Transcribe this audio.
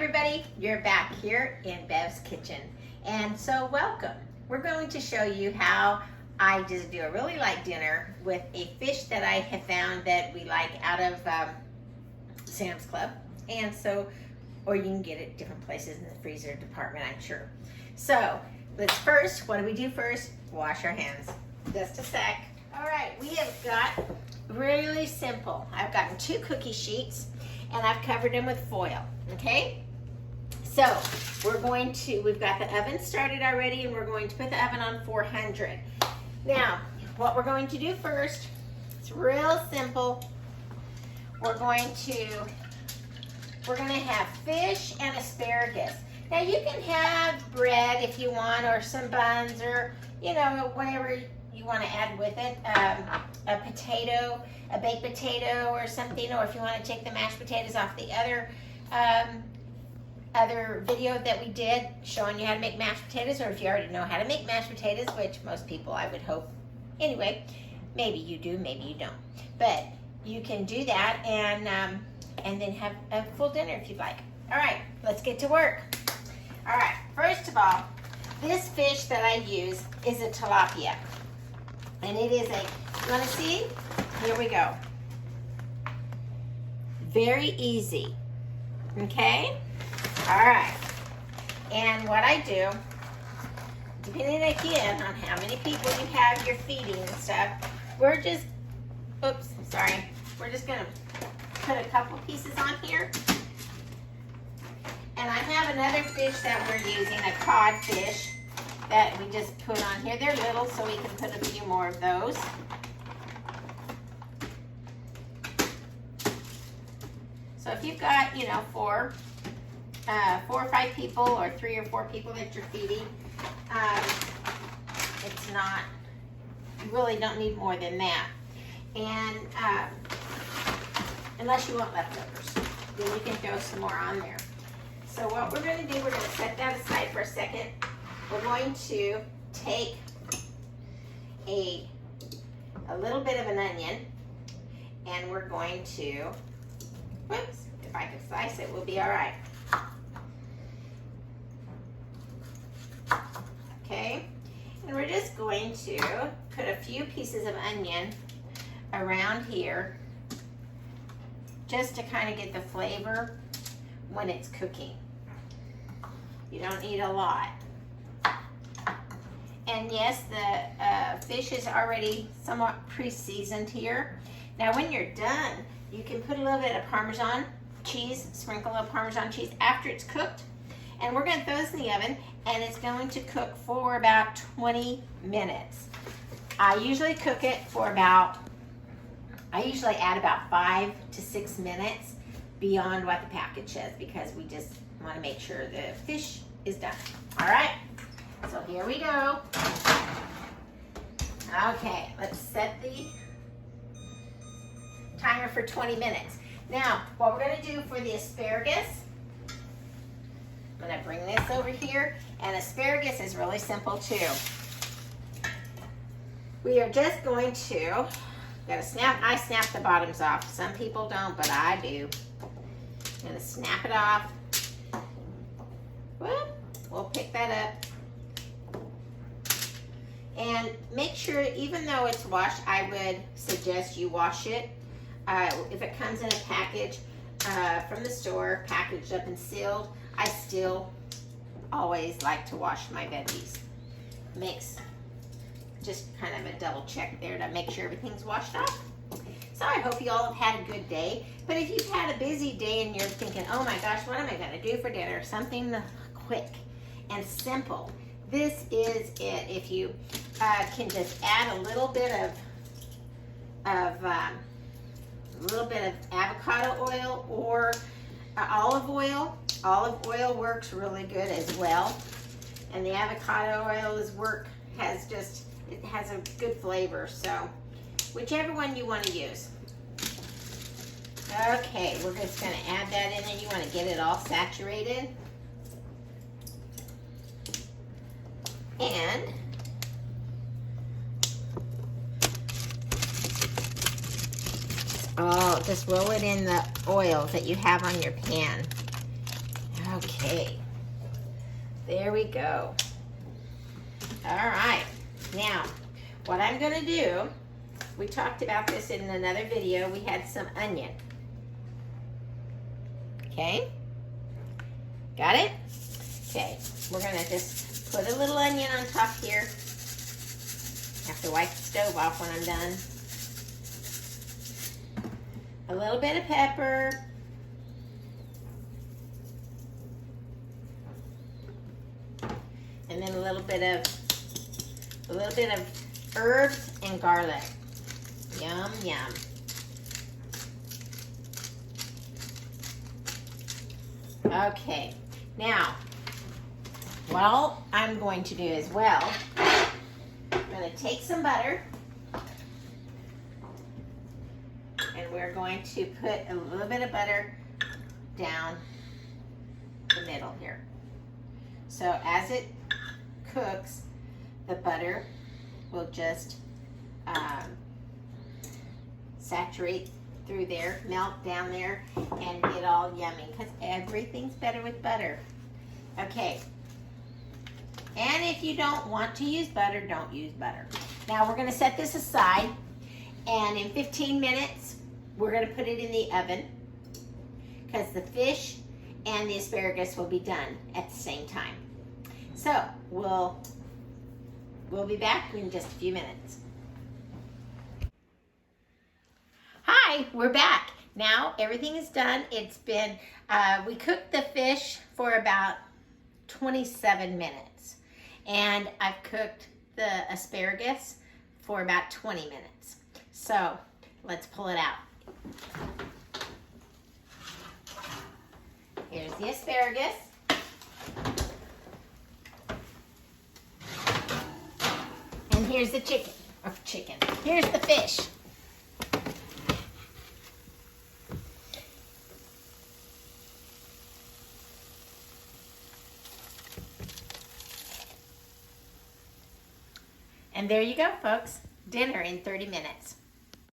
everybody, you're back here in Bev's kitchen, and so welcome. We're going to show you how I just do a really light dinner with a fish that I have found that we like out of Sam's Club, and so, or you can get it different places in the freezer department, I'm sure. So let's first, what do we do first? Wash our hands. Just a sec. All right, we have got really simple. I've gotten 2 cookie sheets and I've covered them with foil, okay? So we've got the oven started already and we're going to put the oven on 400. Now, what we're going to do first, it's real simple. We're going to have fish and asparagus. Now you can have bread if you want, or some buns, or whatever you want to add with it. A potato, a baked potato or something, or if you want to take the mashed potatoes off the other video that we did showing you how to make mashed potatoes, or if you already know how to make mashed potatoes, which most people I would hope. Anyway, maybe you do, maybe you don't. But you can do that and then have a full dinner if you'd like. All right, let's get to work. All right, first of all, this fish that I use is a tilapia. And it is you wanna see? Here we go. Very easy, okay? All right, and what I do, depending again on how many people you have you're feeding and stuff, we're just gonna put a couple pieces on here. And I have another fish that we're using, a cod fish, that we just put on here. They're little, so we can put a few more of those. So if you've got, 4 or 5 people, or 3 or 4 people that you're feeding, you really don't need more than that. And unless you want leftovers, then you can throw some more on there. So what we're going to do, we're going to set that aside for a second. We're going to take a little bit of an onion, and we're going to, whoops, if I can slice it, we'll be all right. Okay, and we're just going to put a few pieces of onion around here just to kind of get the flavor when it's cooking. You don't need a lot. And yes, the fish is already somewhat pre-seasoned here. Now when you're done, you can put a little bit of Parmesan cheese, sprinkle a Parmesan cheese after it's cooked. And we're gonna throw this in the oven, and it's going to cook for about 20 minutes. I usually cook it for I usually add about 5 to 6 minutes beyond what the package says, because we just wanna make sure the fish is done. All right, so here we go. Okay, let's set the timer for 20 minutes. Now, what we're gonna do for the asparagus, I'm gonna bring this over here, and asparagus is really simple too. We are just going to, I snap the bottoms off. Some people don't, but I do. I'm gonna snap it off. Whoop, we'll pick that up. And make sure, even though it's washed, I would suggest you wash it. If it comes in a package from the store, packaged up and sealed, I still always like to wash my veggies. Makes just kind of a double check there to make sure everything's washed off. So I hope you all have had a good day. But if you've had a busy day and you're thinking, oh my gosh, what am I gonna do for dinner? Something quick and simple. This is it. If you can just add a little bit of avocado oil or olive oil. Olive oil works really good as well. And the avocado oil it has a good flavor. So whichever one you want to use. Okay, we're just going to add that in, and you want to get it all saturated. And just roll it in the oil that you have on your pan. Okay, there we go. All right, now what I'm gonna do, we talked about this in another video, we had some onion. Okay, got it? Okay, we're gonna just put a little onion on top here. I have to wipe the stove off when I'm done. A little bit of pepper. And then a little bit of herbs and garlic. Yum, yum. Okay, now, what I'm going to do as well, I'm going to take some butter, and we're going to put a little bit of butter down the middle here. So as it cooks, the butter will just saturate through there, melt down there, and get all yummy, because everything's better with butter. Okay, and if you don't want to use butter, don't use butter. Now we're going to set this aside, and in 15 minutes we're going to put it in the oven, because the fish and the asparagus will be done at the same time. So we'll be back in just a few minutes. Hi, we're back. Now everything is done. It's been, we cooked the fish for about 27 minutes. And I've cooked the asparagus for about 20 minutes. So let's pull it out. Here's the asparagus. And here's the chicken. Here's the fish. And there you go, folks. Dinner in 30 minutes.